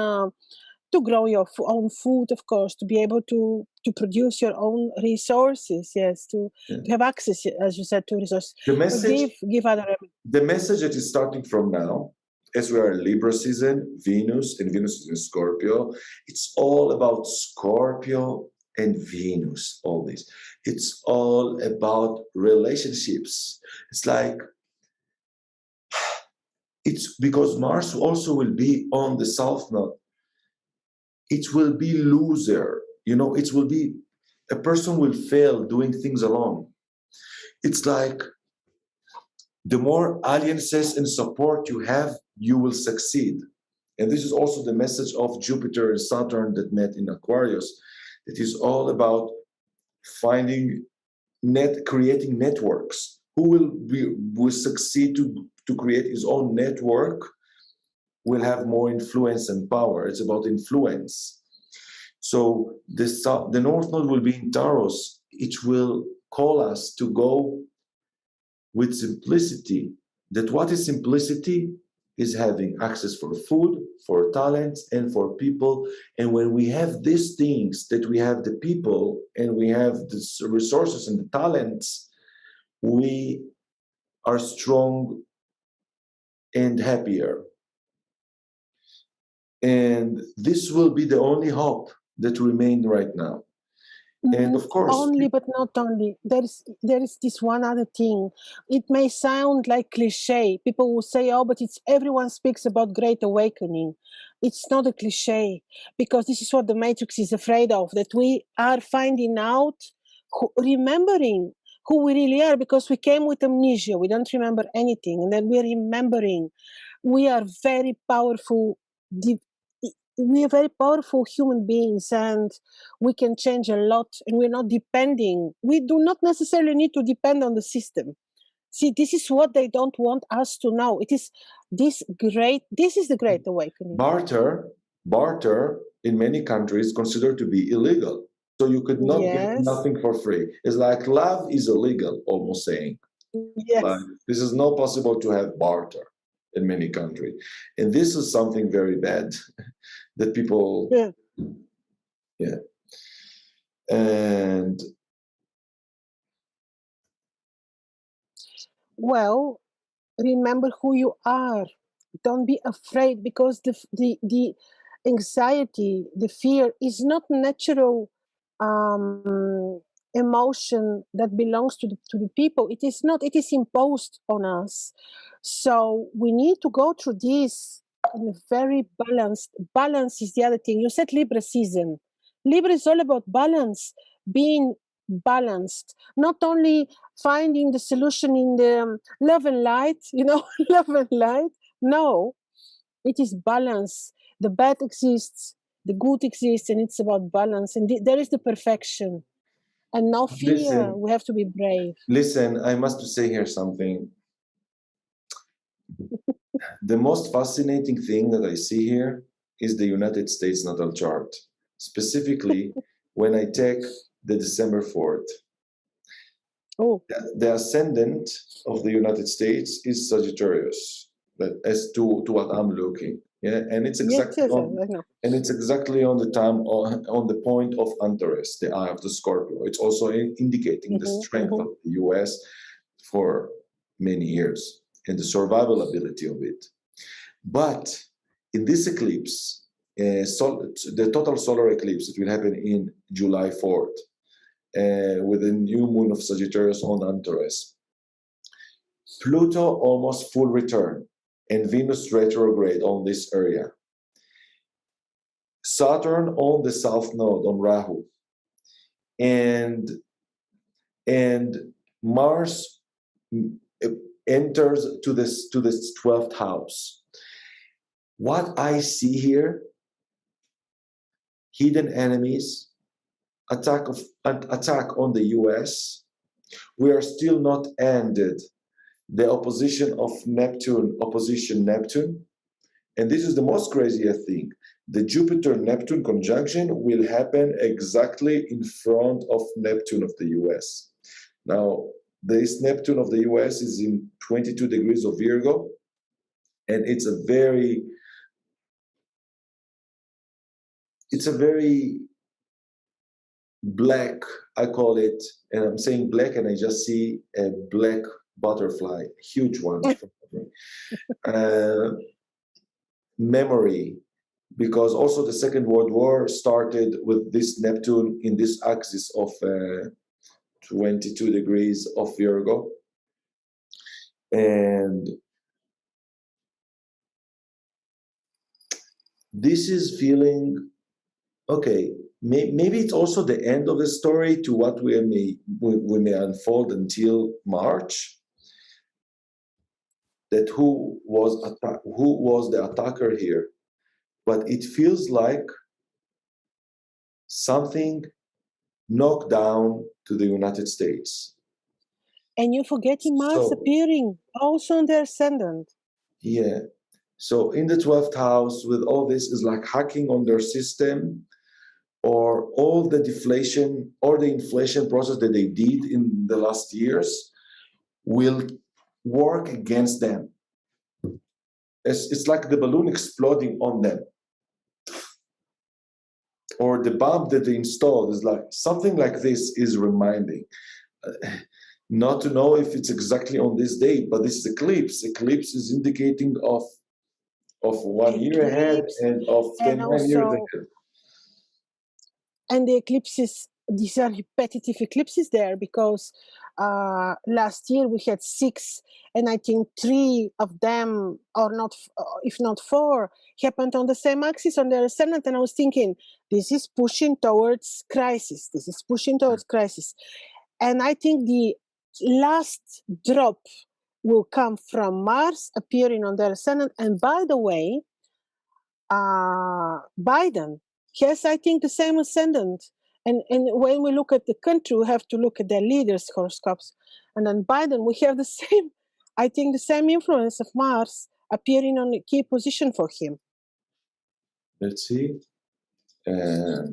Speaker 2: to grow your own food, of course, to be able to produce your own resources, yes, to have access, as you said, to resources.
Speaker 1: The message,
Speaker 2: give other remedies.
Speaker 1: The message that is starting from now, as we are in Libra season, Venus is in Scorpio, it's all about Scorpio and Venus, all this. It's all about relationships. It's like, it's because Mars also will be on the South Node. It will be loser. It will be, a person will fail doing things alone. It's like, the more alliances and support you have, you will succeed. And this is also the message of Jupiter and Saturn that met in Aquarius. It is all about creating networks. Who will succeed to create his own network will have more influence and power. It's about influence. So the North Node will be in Taurus. It will call us to go with simplicity. That what is simplicity is having access for food, for talents, and for people. And when we have these things, that we have the people and we have the resources and the talents, we are strong and happier. And this will be the only hope that remains right now. And of course,
Speaker 2: only, but not only. There is this one other thing. It may sound like cliche. People will say, "Oh, but everyone speaks about Great Awakening." It's not a cliche, because this is what the Matrix is afraid of. That we are finding out, remembering who we really are, because we came with amnesia. We don't remember anything, and then we're remembering. We are very powerful. We are very powerful human beings, and we can change a lot, and we're not depending. We do not necessarily need to depend on the system. See, this is what they don't want us to know. It is this is the Great Awakening.
Speaker 1: Barter in many countries considered to be illegal. So you could not get nothing for free. It's like love is illegal, almost saying.
Speaker 2: Yes.
Speaker 1: Like, this is not possible to have barter in many countries. And this is something very bad that people, And
Speaker 2: well, remember who you are. Don't be afraid, because the anxiety, the fear is not natural emotion that belongs to the people. It is not. It is imposed on us. So we need to go through this in a very balanced. Balance is the other thing. You said Libra season. Libra is all about balance, being balanced, not only finding the solution in the love and light, love and light. No, it is balance. The bad exists, the good exists, and it's about balance. And there is the perfection. And no fear.
Speaker 1: Listen,
Speaker 2: we have to be brave.
Speaker 1: Listen, I must say here something. The most fascinating thing that I see here is the United States natal chart. Specifically, when I take the December 4th.
Speaker 2: Oh.
Speaker 1: The ascendant of the United States is Sagittarius, as to what I'm looking. Yeah, and it's
Speaker 2: Yes,
Speaker 1: exactly
Speaker 2: yes,
Speaker 1: on,
Speaker 2: I know.
Speaker 1: and it's exactly on the time on the point of Antares, the eye of the Scorpio. It's also indicating the strength of the U.S. for many years and the survival ability of it. But in this eclipse, the total solar eclipse, it will happen in July 4th, with the new moon of Sagittarius on Antares. Pluto almost full return and Venus retrograde on this area. Saturn on the south node on Rahu, and Mars enters to this 12th house. What I see here: hidden enemies, attack on the U.S. We are still not ended. The opposition of Neptune, opposition Neptune, and this is the most craziest thing. The Jupiter-Neptune conjunction will happen exactly in front of Neptune of the US. Now, this Neptune of the US is in 22 degrees of Virgo, and it's a very black, I call it, and I'm saying black, and I just see a black butterfly, huge one. Memory, because also the Second World War started with this Neptune in this axis of 22 degrees of Virgo. And this is feeling, okay, maybe it's also the end of the story to what we may unfold until March. That who was the attacker here? But it feels like something knocked down to the United States.
Speaker 2: And you're forgetting Mars appearing also on the ascendant.
Speaker 1: Yeah. So in the 12th house, with all this, is like hacking on their system, or all the deflation or the inflation process that they did in the last years will work against them. It's like the balloon exploding on them. Or the bomb that they installed is like something like this is reminding. Not to know if it's exactly on this date, but this is eclipse. Eclipse is indicating of 1 year ahead and of 10 years ahead.
Speaker 2: And the eclipses, these are repetitive eclipses there, because last year we had 6, and I think 3 of them, or not, if not 4, happened on the same axis on the ascendant. And I was thinking, this is pushing towards crisis. This is pushing towards crisis. And I think the last drop will come from Mars appearing on the ascendant. And by the way, Biden has, I think, the same ascendant. And when we look at the country, we have to look at their leaders' horoscopes. And then Biden, we have the same, I think, the same influence of Mars appearing on a key position for him.
Speaker 1: Let's see. Yeah.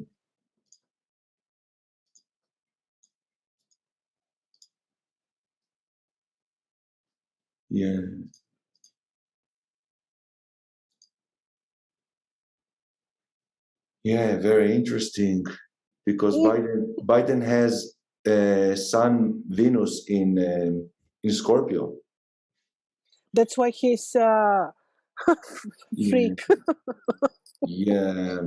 Speaker 1: Yeah, very interesting, because Biden has Sun Venus in Scorpio.
Speaker 2: That's why he's freak.
Speaker 1: Yeah,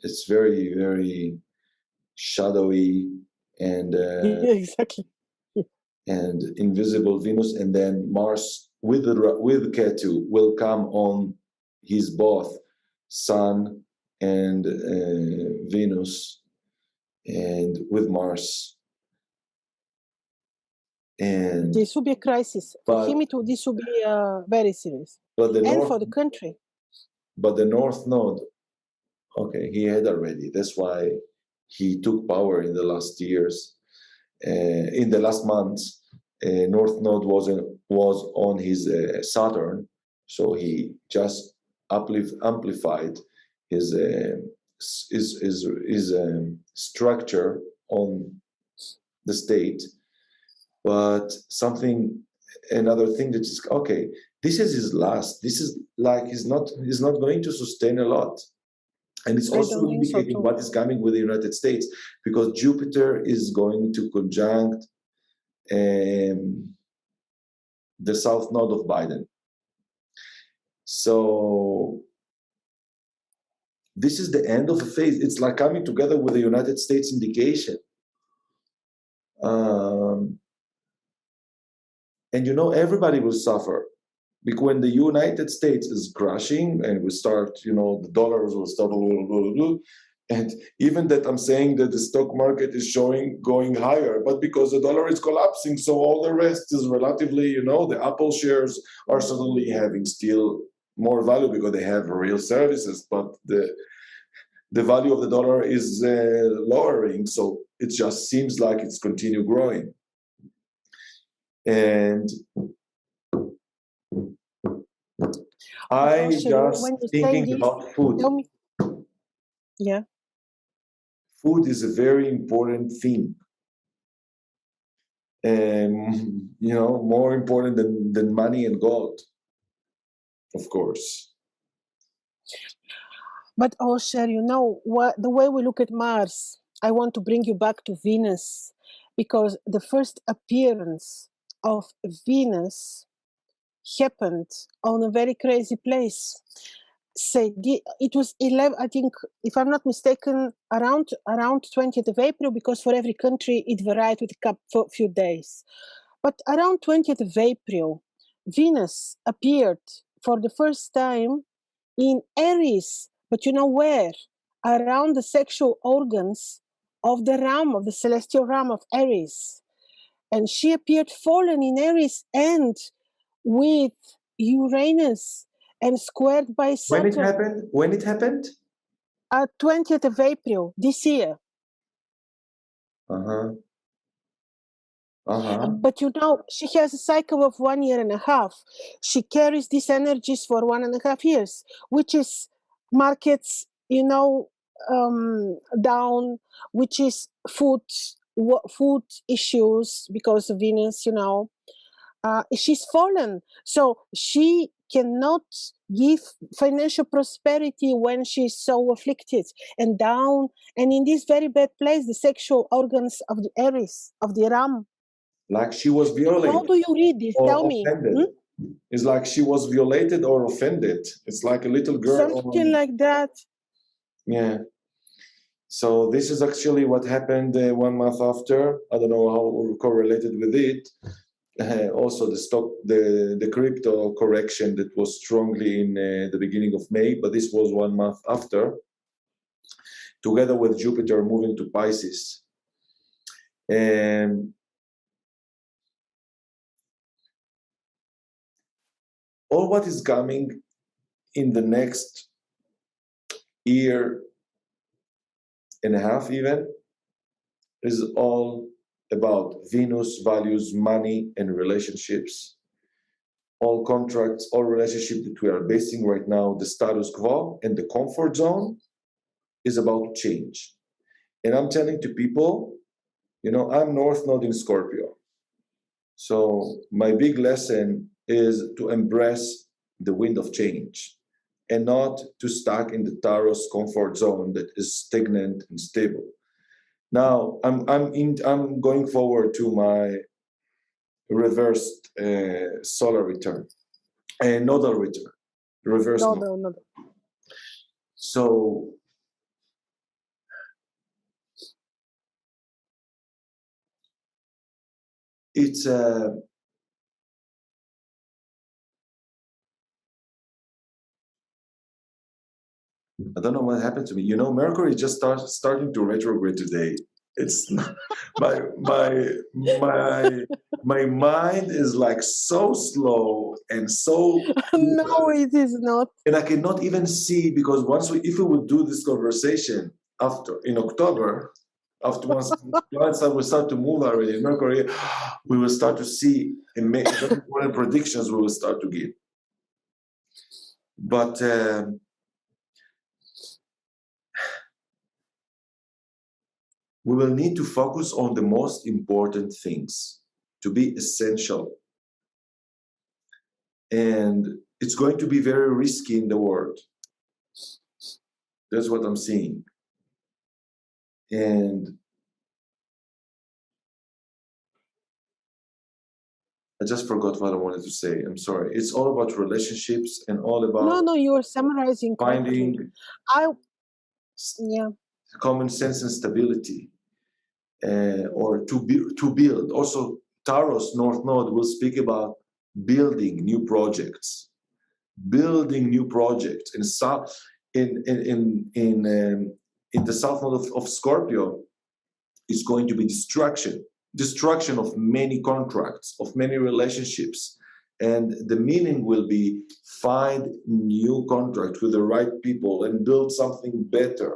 Speaker 1: it's very, very shadowy and
Speaker 2: yeah, exactly.
Speaker 1: And invisible Venus, and then Mars with Ketu will come on his both Sun and Venus, and with Mars. And
Speaker 2: this will be a crisis for him. This will be very serious, and for the country.
Speaker 1: But the North Node, okay, he had already. That's why he took power in the last years. In the last months, North Node was on his Saturn, so he just amplified his structure on the state. But something another thing that is okay. This is his last. This is like he's not going to sustain a lot. And it's
Speaker 2: I
Speaker 1: also
Speaker 2: don't think so
Speaker 1: indicating
Speaker 2: too.
Speaker 1: what is coming with the United States, because Jupiter is going to conjunct the south node of Biden. So this is the end of a phase. It's like coming together with the United States indication. And you know, everybody will suffer. Because when the United States is crashing and we start, you know, the dollars will start, and even that I'm saying that the stock market is showing going higher, but because the dollar is collapsing, so all the rest is relatively, you know, the Apple shares are suddenly having still more value because they have real services, but the value of the dollar is lowering, so it just seems like it's continue growing. And I just thinking about food.
Speaker 2: Tell me. Yeah.
Speaker 1: Food is a very important thing. You know, more important than money and gold, of course.
Speaker 2: But Osher, you know, the way we look at Mars, I want to bring you back to Venus, because the first appearance of Venus happened on a very crazy place. Say it was 11, I think, if I'm not mistaken, around 20th of April, because for every country it varied with a few days. But around 20th of April, Venus appeared for the first time in Aries. But you know where? Around the sexual organs of the ram, of the celestial ram of Aries. And she appeared fallen in Aries and with Uranus and squared by Saturn.
Speaker 1: When it happened? When it happened?
Speaker 2: 20th of April this year. But you know, she has a cycle of 1.5 years. She carries these energies for 1.5 years, which is markets, you know, down, which is food issues because of Venus, you know. She's fallen, so she cannot give financial prosperity when she's so afflicted and down, and in this very bad place, the sexual organs of the Aries, of the Ram.
Speaker 1: Like she was violated.
Speaker 2: How do you read this? Tell me.
Speaker 1: It's like she was violated or offended. It's like a little girl.
Speaker 2: Something like that.
Speaker 1: Yeah. So this is actually what happened 1 month after. I don't know how correlated with it. Also the crypto correction that was strongly in the beginning of May, but this was 1 month after, together with Jupiter moving to Pisces. And all what is coming in the next 1.5 years even is all about Venus, values, money, and relationships. All contracts, all relationships that we are basing right now, the status quo and the comfort zone is about to change. And I'm telling to people, you know, I'm North Node in Scorpio. So my big lesson is to embrace the wind of change and not to stuck in the Taurus comfort zone that is stagnant and stable. Now I'm going forward to my reversed solar return and nodal return, reverse nodal.
Speaker 2: No.
Speaker 1: So it's I don't know what happened to me. You know, Mercury just starting to retrograde today. It's not, my mind is like so slow and so
Speaker 2: no, it is not.
Speaker 1: And I cannot even see, because if we would do this conversation in October, after once planets will start to move already in Mercury, we will start to see and make important predictions we will start to give. But we will need to focus on the most important things to be essential and it's going to be very risky in the world. That's what I'm seeing. And I just forgot what I wanted to say. I'm sorry. It's all about relationships and all about
Speaker 2: No, you are summarizing correctly.
Speaker 1: finding
Speaker 2: Yeah.
Speaker 1: common sense and stability, or to build. Also, Taros North Node will speak about building new projects, in south in the south node of Scorpio is going to be destruction of many contracts, of many relationships. And the meaning will be find new contract with the right people and build something better.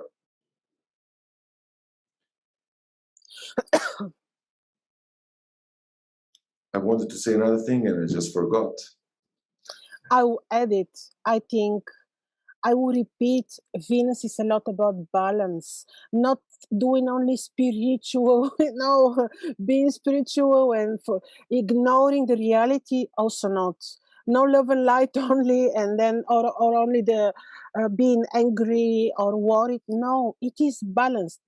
Speaker 1: I wanted to say another thing and I just forgot.
Speaker 2: I will add it. I think I will repeat, Venus is a lot about balance, not doing only spiritual, being spiritual and for ignoring the reality, also not. No love and light only, and then or only the being angry or worried. No, it is balance.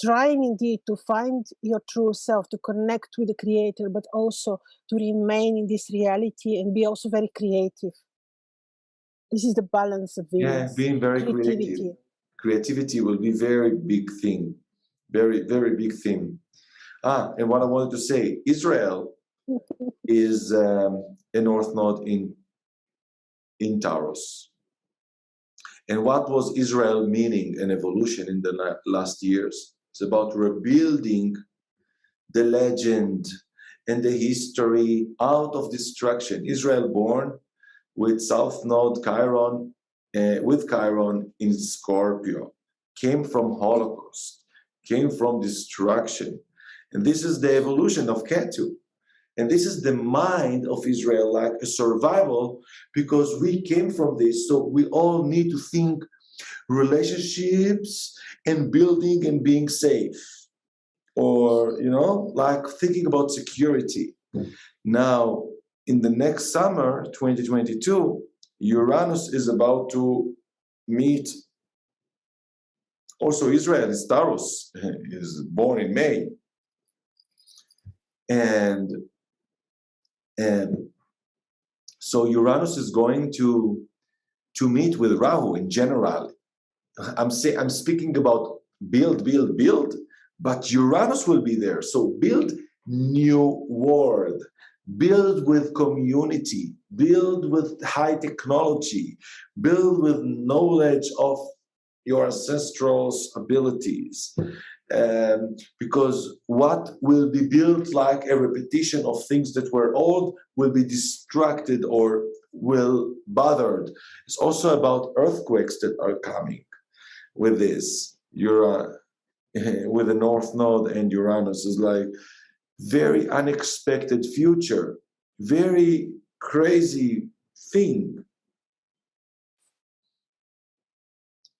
Speaker 2: Trying indeed to find your true self, to connect with the creator, but also to remain in this reality and be also very creative. This is the balance of Venus.
Speaker 1: Yeah, being very creative. Creativity will be very big thing, very, very big thing. And what I wanted to say, Israel is a north node in Taurus. And what was Israel meaning and evolution in the last years? It's about rebuilding the legend and the history out of destruction. Israel born with South Node Chiron, with Chiron in Scorpio, came from Holocaust, came from destruction. And this is the evolution of Ketu. And this is the mind of Israel, like a survival, because we came from this. So we all need to think relationships and building and being safe. Or, like thinking about security. Now, in the next summer, 2022, Uranus is about to meet. Also, Israel is Taurus, is born in May. And so Uranus is going to meet with Rahu in general. I'm speaking about build, but Uranus will be there. So build new world, build with community, build with high technology, build with knowledge of your ancestral abilities. Because what will be built like a repetition of things that were old will be distracted or will bothered. It's also about earthquakes that are coming with this. With the North Node and Uranus is like very unexpected future, very crazy thing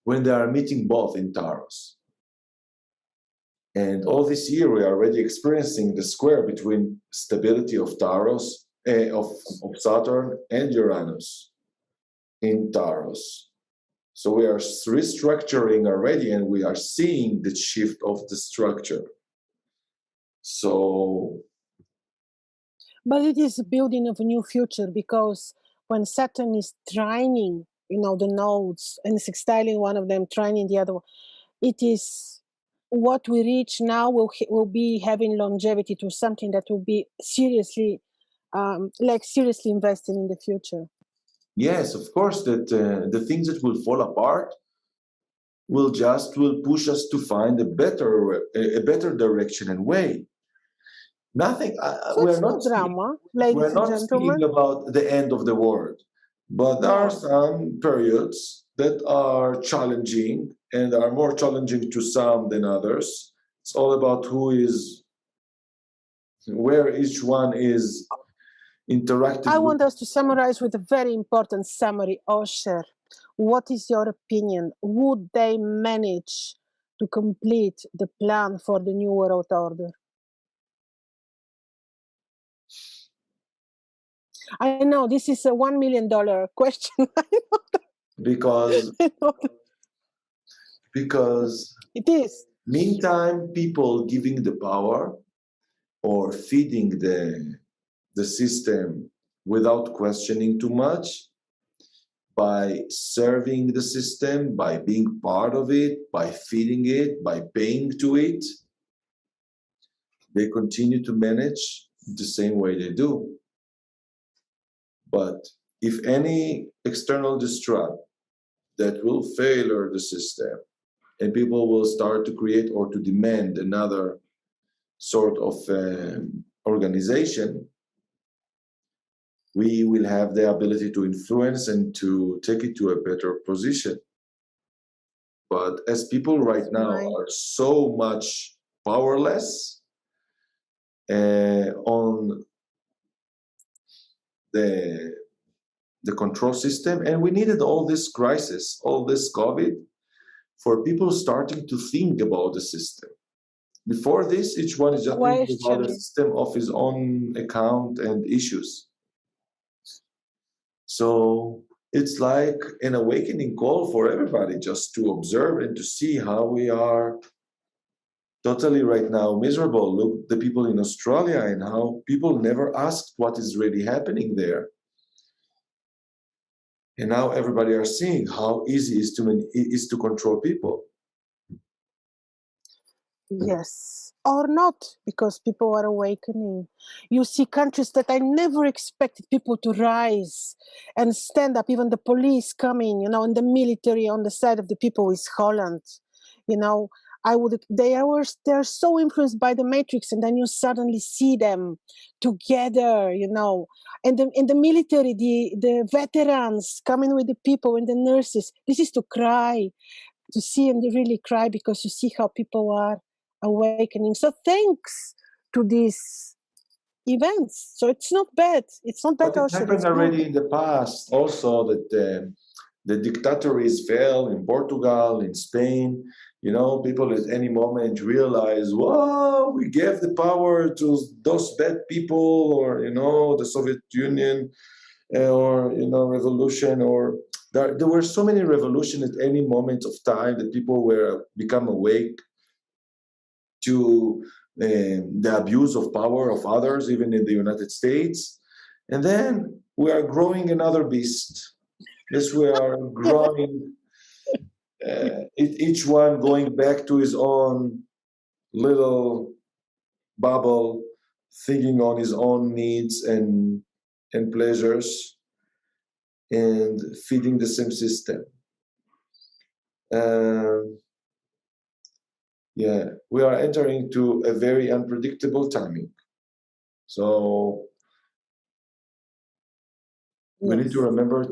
Speaker 1: when they are meeting both in Taurus. And all this year, we are already experiencing the square between stability of Taurus, of Saturn and Uranus in Taurus. So we are restructuring already, and we are seeing the shift of the structure. So,
Speaker 2: but it is building of a new future, because when Saturn is trining, the nodes and sextiling one of them, trining the other one, it is what we reach now will be having longevity to something that will be seriously investing in the future.
Speaker 1: Yes, of course, that the things that will fall apart will push us to find a better direction and way. Nothing.
Speaker 2: So we're not drama, ladies and gentlemen.
Speaker 1: Speaking about the end of the world, but there are some periods that are challenging and are more challenging to some than others. It's all about where each one is interacting.
Speaker 2: I want us to summarize with a very important summary. Osher, what is your opinion? Would they manage to complete the plan for the New World Order? I know this is a $1 million question.
Speaker 1: because
Speaker 2: It is.
Speaker 1: meantime, people giving the power or feeding the system without questioning too much, by serving the system, by being part of it, by feeding it, by paying to it, they continue to manage the same way they do. But if any external disrupt that will failure the system, and people will start to create or to demand another sort of organization, we will have the ability to influence and to take it to a better position. But as people right now are so much powerless on the control system, and we needed all this crisis, all this COVID, for people starting to think about the system. Before this, each one is just thinking about the system of his own account and issues. So it's like an awakening call for everybody just to observe and to see how we are totally right now miserable. Look, the people in Australia and how people never asked what is really happening there. And now everybody are seeing how easy it is to control people.
Speaker 2: Yes, or not, because people are awakening. You see countries that I never expected people to rise and stand up, even the police coming, and the military on the side of the people is Holland. They're so influenced by the matrix, and then you suddenly see them together, and in the military, the veterans coming with the people and the nurses. This is to cry, to see and really cry, because you see how people are awakening. So thanks to these events. So it's not bad. It's not bad.
Speaker 1: But it happened already in the past also, that the dictatories fell in Portugal, in Spain. People at any moment realize, whoa, we gave the power to those bad people, or, the Soviet Union, or, revolution, or there were so many revolutions at any moment of time that people were become awake to the abuse of power of others, even in the United States. And then we are growing another beast. Yes, we are growing, each one going back to his own little bubble, thinking on his own needs and pleasures, and feeding the same system. We are entering to a very unpredictable timing. So we need to remember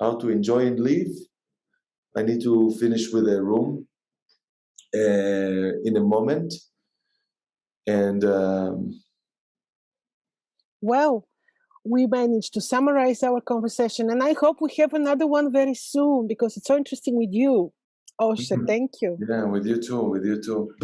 Speaker 1: how to enjoy and live. I need to finish with a room in a moment. And
Speaker 2: well, we managed to summarize our conversation, and I hope we have another one very soon, because it's so interesting with you. Osher, thank you.
Speaker 1: Yeah, with you too.